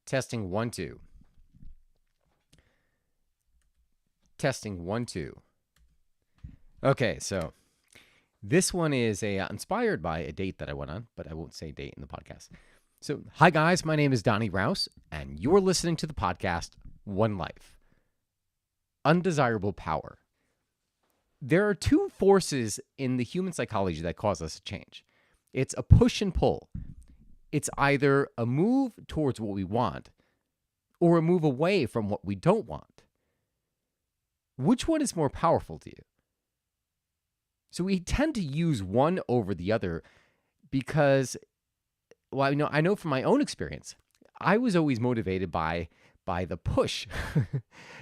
Testing 1 2. Testing 1 2. Okay, so this one is inspired by a date that I went on, but I won't say date in the podcast. So, hi guys, my name is Donnie Rouse, and you're listening to the podcast One Life. Undesirable power. There are two forces in the human psychology that cause us to change. It's a push and pull. It's either a move towards what we want or a move away from what we don't want. Which one is more powerful to you? So we tend to use one over the other because, well, I know from my own experience, I was always motivated by the push,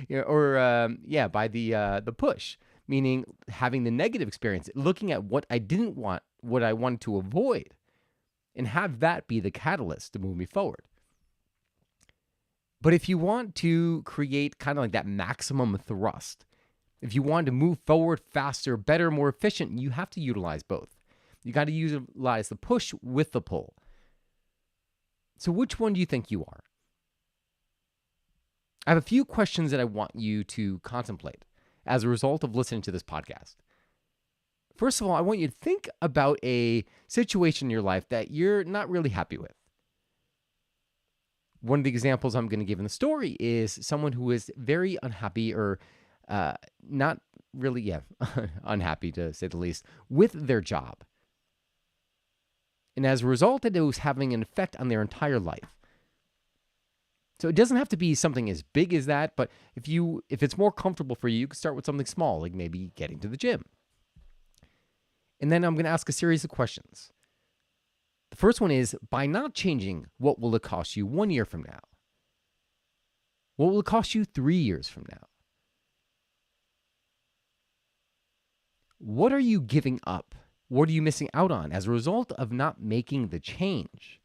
by the push, meaning having the negative experience, looking at what I didn't want, what I wanted to avoid, and have that be the catalyst to move me forward. But if you want to create kind of like that maximum thrust, if you want to move forward faster, better, more efficient, you have to utilize both. You got to utilize the push with the pull. So which one do you think you are? I have a few questions that I want you to contemplate as a result of listening to this podcast. First of all, I want you to think about a situation in your life that you're not really happy with. One of the examples I'm going to give in the story is someone who is very unhappy or not really, unhappy to say the least, with their job. And as a result, it was having an effect on their entire life. So it doesn't have to be something as big as that, but if it's more comfortable for you, you can start with something small, like maybe getting to the gym. And then I'm going to ask a series of questions. The first one is, by not changing, what will it cost you 1 year from now? What will it cost you 3 years from now? What are you giving up? What are you missing out on as a result of not making the change?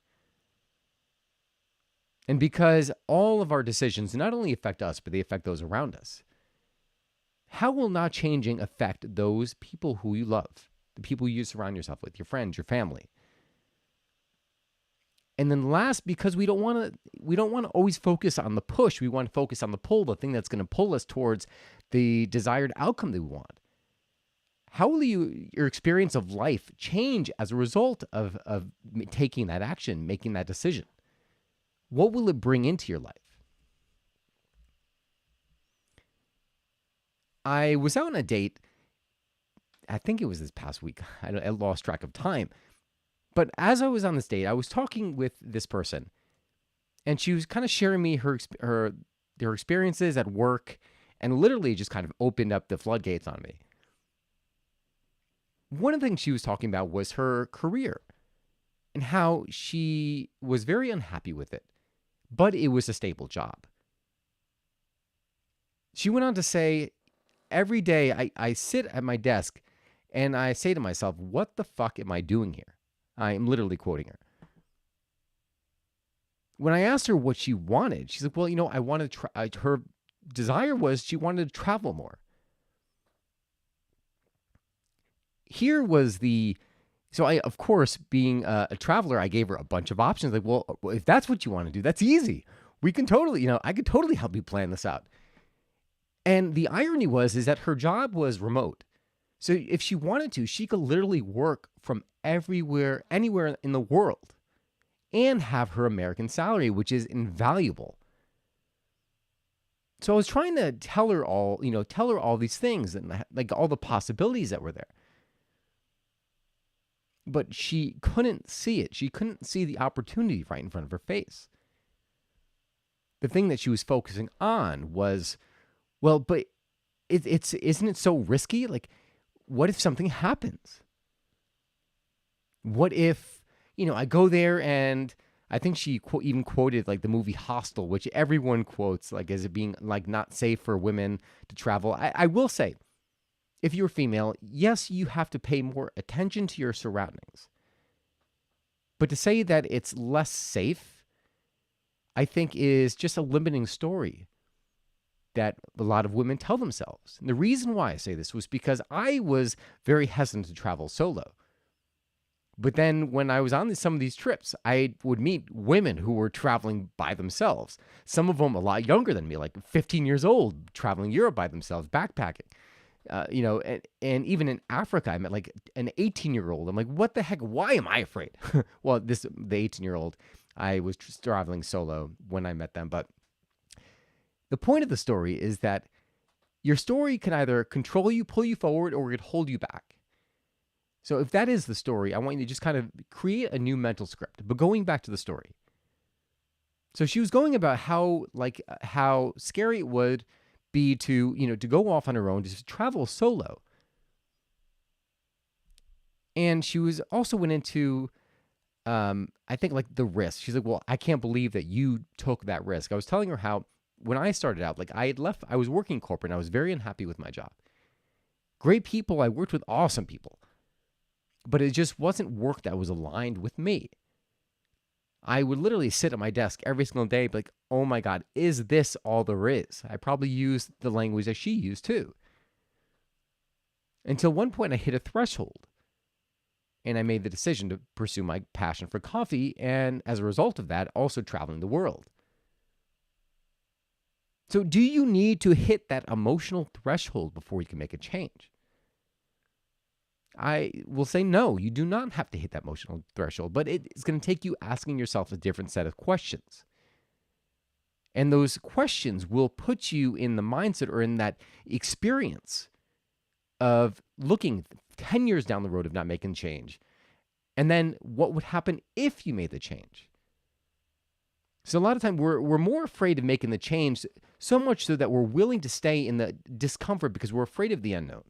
And because all of our decisions not only affect us, but they affect those around us, how will not changing affect those people who you love, the people you surround yourself with, your friends, your family? And then last, because we don't want to always focus on the push, we want to focus on the pull, the thing that's going to pull us towards the desired outcome that we want. How will your experience of life change as a result of taking that action, making that decision? What will it bring into your life? I was out on a date, I think it was this past week. I lost track of time. But as I was on this date, I was talking with this person, and she was kind of sharing me her experiences at work, and literally just kind of opened up the floodgates on me. One of the things she was talking about was her career and how she was very unhappy with it, but it was a stable job. She went on to say, every day I sit at my desk and I say to myself, what the fuck am I doing here? I am literally quoting her. When I asked her what she wanted, she's like, well, I wanted to her desire was she wanted to travel more. Here was so I, of course, being a traveler, I gave her a bunch of options. Like, well, if that's what you want to do, that's easy. We can totally, I could totally help you plan this out. And the irony is that her job was remote. So if she wanted to, she could literally work from anywhere in the world and have her American salary, which is invaluable. So I was trying to tell her all these things and like all the possibilities that were there. But she couldn't see it. She couldn't see the opportunity right in front of her face. The thing that she was focusing on was, well, but isn't it so risky? Like, what if something happens? What if, I go there and I think she even quoted like the movie Hostel, which everyone quotes like as it being like not safe for women to travel. I will say, if you're female, yes, you have to pay more attention to your surroundings. But to say that it's less safe, I think is just a limiting story that a lot of women tell themselves. And the reason why I say this was because I was very hesitant to travel solo. But then when I was on some of these trips, I would meet women who were traveling by themselves. Some of them a lot younger than me, like 15 years old, traveling Europe by themselves, backpacking. And even in Africa, I met like an 18-year-old. I'm like, what the heck? Why am I afraid? Well, the 18-year-old, I was traveling solo when I met them. But the point of the story is that your story can either control you, pull you forward, or it could hold you back. So if that is the story, I want you to just kind of create a new mental script. But going back to the story. So she was going about how scary it would be to go off on her own, just travel solo. And she was also went into, I think, like the risk. She's like, well, I can't believe that you took that risk. I was telling her how when I started out, like I was working corporate and I was very unhappy with my job. Great people. I worked with awesome people. But it just wasn't work that was aligned with me. I would literally sit at my desk every single day, be like, oh my God, is this all there is? I probably used the language that she used too. Until one point I hit a threshold and I made the decision to pursue my passion for coffee. And as a result of that, also traveling the world. So do you need to hit that emotional threshold before you can make a change? I will say no, you do not have to hit that emotional threshold, but it's going to take you asking yourself a different set of questions. And those questions will put you in the mindset or in that experience of looking 10 years down the road of not making change. And then what would happen if you made the change? So a lot of time we're more afraid of making the change, so much so that we're willing to stay in the discomfort because we're afraid of the unknown.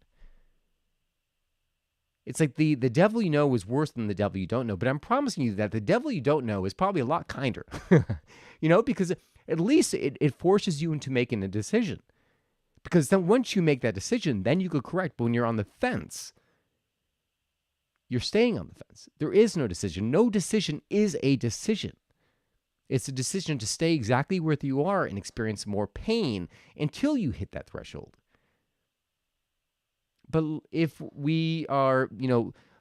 It's like the devil you know is worse than the devil you don't know. But I'm promising you that the devil you don't know is probably a lot kinder, because at least it forces you into making a decision. Because then once you make that decision, then you could correct. But when you're on the fence, you're staying on the fence. There is no decision. No decision is a decision. It's a decision to stay exactly where you are and experience more pain until you hit that threshold. But if we are,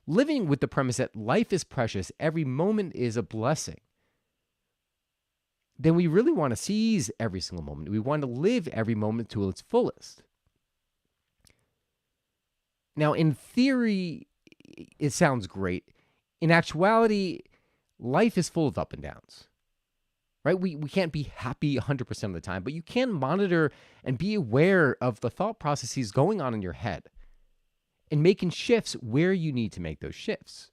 living with the premise that life is precious, every moment is a blessing, then we really want to seize every single moment. We want to live every moment to its fullest. Now, in theory, it sounds great. In actuality, life is full of up and downs, right? We can't be happy 100% of the time, but you can monitor and be aware of the thought processes going on in your head and making shifts where you need to make those shifts.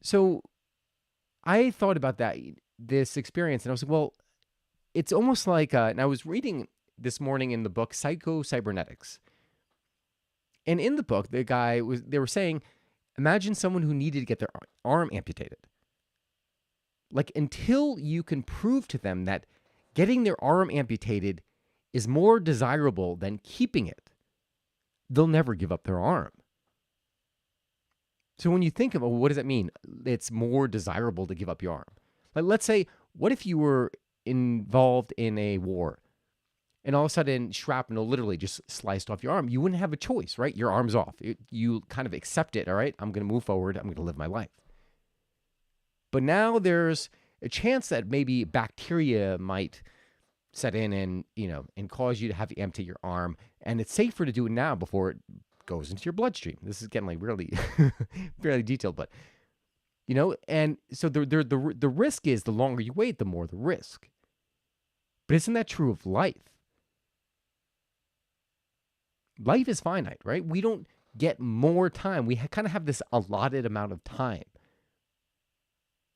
So I thought about this experience, and I was like, well, it's almost like, and I was reading this morning in the book Cybernetics. And in the book, they were saying, imagine someone who needed to get their arm amputated. Like, until you can prove to them that getting their arm amputated is more desirable than keeping it, they'll never give up their arm. So when you think of, what does that mean? It's more desirable to give up your arm. Like, let's say, what if you were involved in a war and all of a sudden shrapnel literally just sliced off your arm? You wouldn't have a choice, right? Your arm's off. You kind of accept it, all right? I'm going to move forward. I'm going to live my life. But now there's a chance that maybe bacteria might set in and cause you to have to amputate your arm. And it's safer to do it now before it goes into your bloodstream. This is getting like really, fairly detailed, but and so the risk is the longer you wait, the more the risk. But isn't that true of life? Life is finite, right? We don't get more time. We kind of have this allotted amount of time.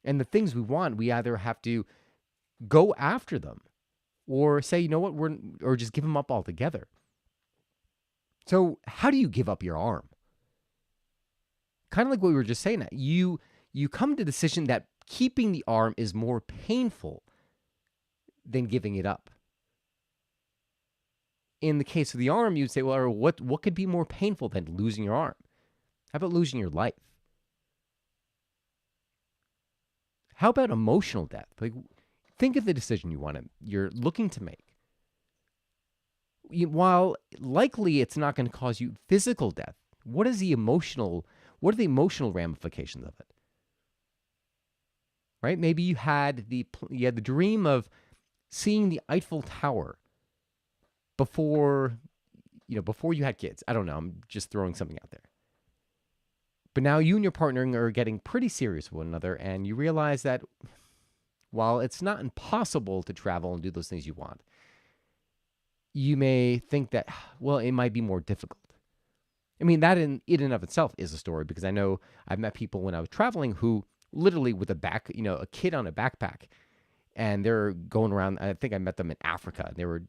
And the things we want, we either have to go after them or say, you know what, or just give them up altogether. So how do you give up your arm? Kind of like what we were just saying, that you come to the decision that keeping the arm is more painful than giving it up. In the case of the arm, you'd say, well, what could be more painful than losing your arm? How about losing your life? How about emotional death? Like, think of the decision you're looking to make. While likely it's not going to cause you physical death, what is the emotional? What are the emotional ramifications of it? Right? Maybe you had the dream of seeing the Eiffel Tower before you had kids. I don't know. I'm just throwing something out there. But now you and your partner are getting pretty serious with one another, and you realize that while it's not impossible to travel and do those things you want, you may think that, well, it might be more difficult. I mean, that in and of itself is a story, because I know I've met people when I was traveling who literally with a kid on a backpack, and they're going around. I think I met them in Africa, and they were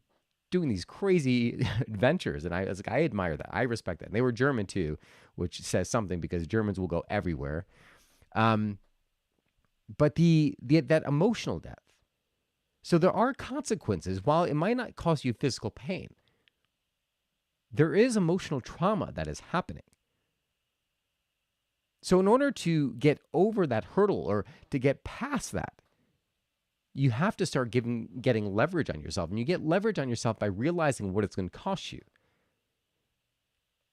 doing these crazy adventures. And I was like, I admire that. I respect that. And they were German too, which says something, because Germans will go everywhere. But that emotional depth. So there are consequences. While it might not cause you physical pain, there is emotional trauma that is happening. So in order to get over that hurdle, or to get past that, you have to start getting leverage on yourself. And you get leverage on yourself by realizing what it's going to cost you,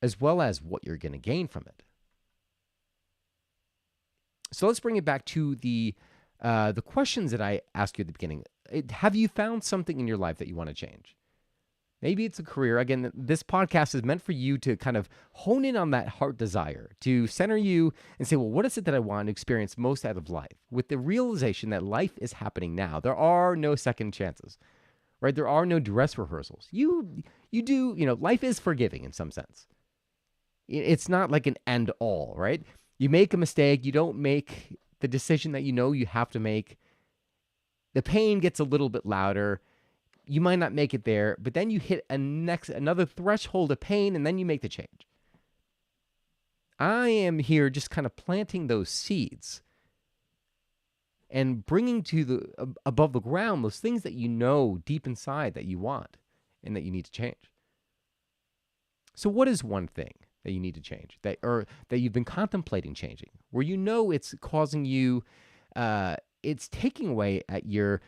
as well as what you're going to gain from it. So let's bring it back to the questions that I asked you at the beginning. Have you found something in your life that you want to change? Maybe it's a career. Again, this podcast is meant for you to kind of hone in on that heart desire, to center you and say, well, what is it that I want to experience most out of life? With the realization that life is happening now. There are no second chances, right? There are no dress rehearsals. Life is forgiving in some sense. It's not like an end all, right? You make a mistake, you don't make the decision that you know you have to make. The pain gets a little bit louder. You might not make it there, but then you hit another threshold of pain, and then you make the change. I am here just kind of planting those seeds and bringing to above the ground those things that you know deep inside that you want and that you need to change. So what is one thing that you need to change, that you've been contemplating changing, where you know it's causing you, it's taking away at your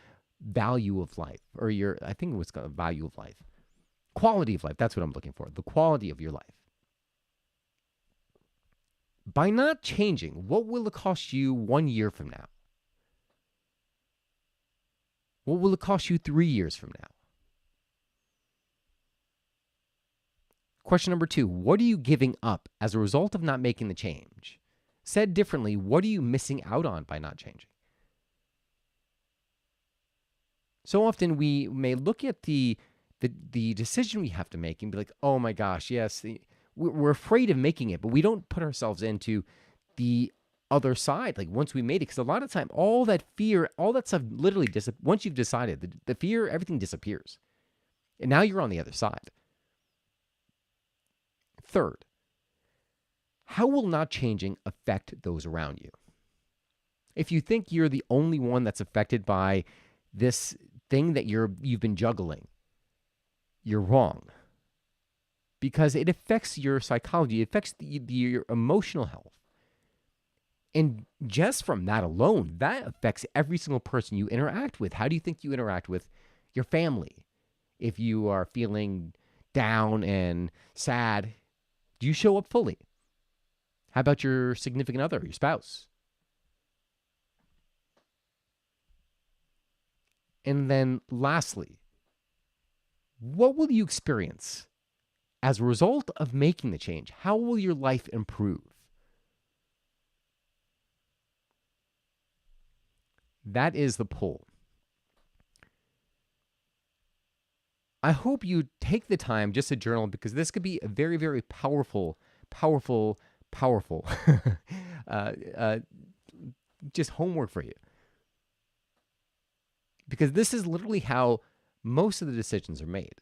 value of life, or I think it was called value of life, quality of life. That's what I'm looking for. The quality of your life. By not changing, what will it cost you 1 year from now? What will it cost you 3 years from now? Question number 2, what are you giving up as a result of not making the change? Said differently, what are you missing out on by not changing? So often we may look at the decision we have to make and be like, oh my gosh, yes, we're afraid of making it, but we don't put ourselves into the other side. Like once we made it, because a lot of time, all that fear, all that stuff literally, once you've decided, the fear, everything disappears. And now you're on the other side. Third, how will not changing affect those around you? If you think you're the only one that's affected by this thing that you've been juggling, you're wrong. Because it affects your psychology, it affects your emotional health. And just from that alone, that affects every single person you interact with. How do you think you interact with your family? If you are feeling down and sad, do you show up fully? How about your significant other, your spouse? And then lastly, what will you experience as a result of making the change? How will your life improve? That is the poll. I hope you take the time just to journal, because this could be a very, very powerful just homework for you. Because this is literally how most of the decisions are made.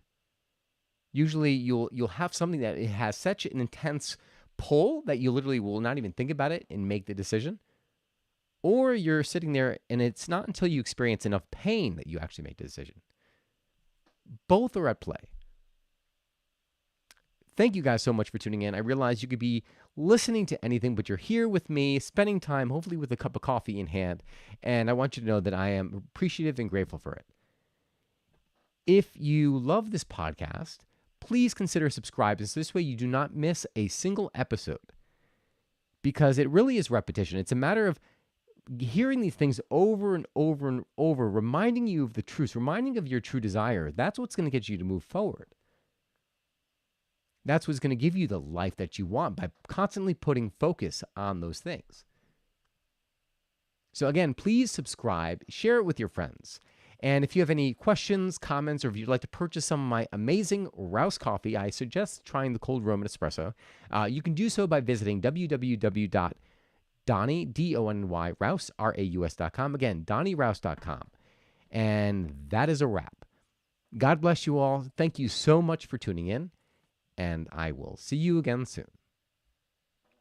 Usually you'll have something that it has such an intense pull that you literally will not even think about it and make the decision. Or you're sitting there and it's not until you experience enough pain that you actually make the decision. Both are at play. Thank you guys so much for tuning in. I realize you could be listening to anything, but you're here with me, spending time, hopefully with a cup of coffee in hand. And I want you to know that I am appreciative and grateful for it. If you love this podcast, please consider subscribing, so this way you do not miss a single episode. because it really is repetition. It's a matter of hearing these things over and over and over, reminding you of the truth, reminding of your true desire. That's what's going to get you to move forward. That's what's going to give you the life that you want by constantly putting focus on those things. So again, please subscribe, share it with your friends. And if you have any questions, comments, or if you'd like to purchase some of my amazing Rouse coffee, I suggest trying the cold Roman espresso. You can do so by visiting www.DonnyRouse.com. Again, DonnyRouse.com. And that is a wrap. God bless you all. Thank you so much for tuning in, and I will see you again soon.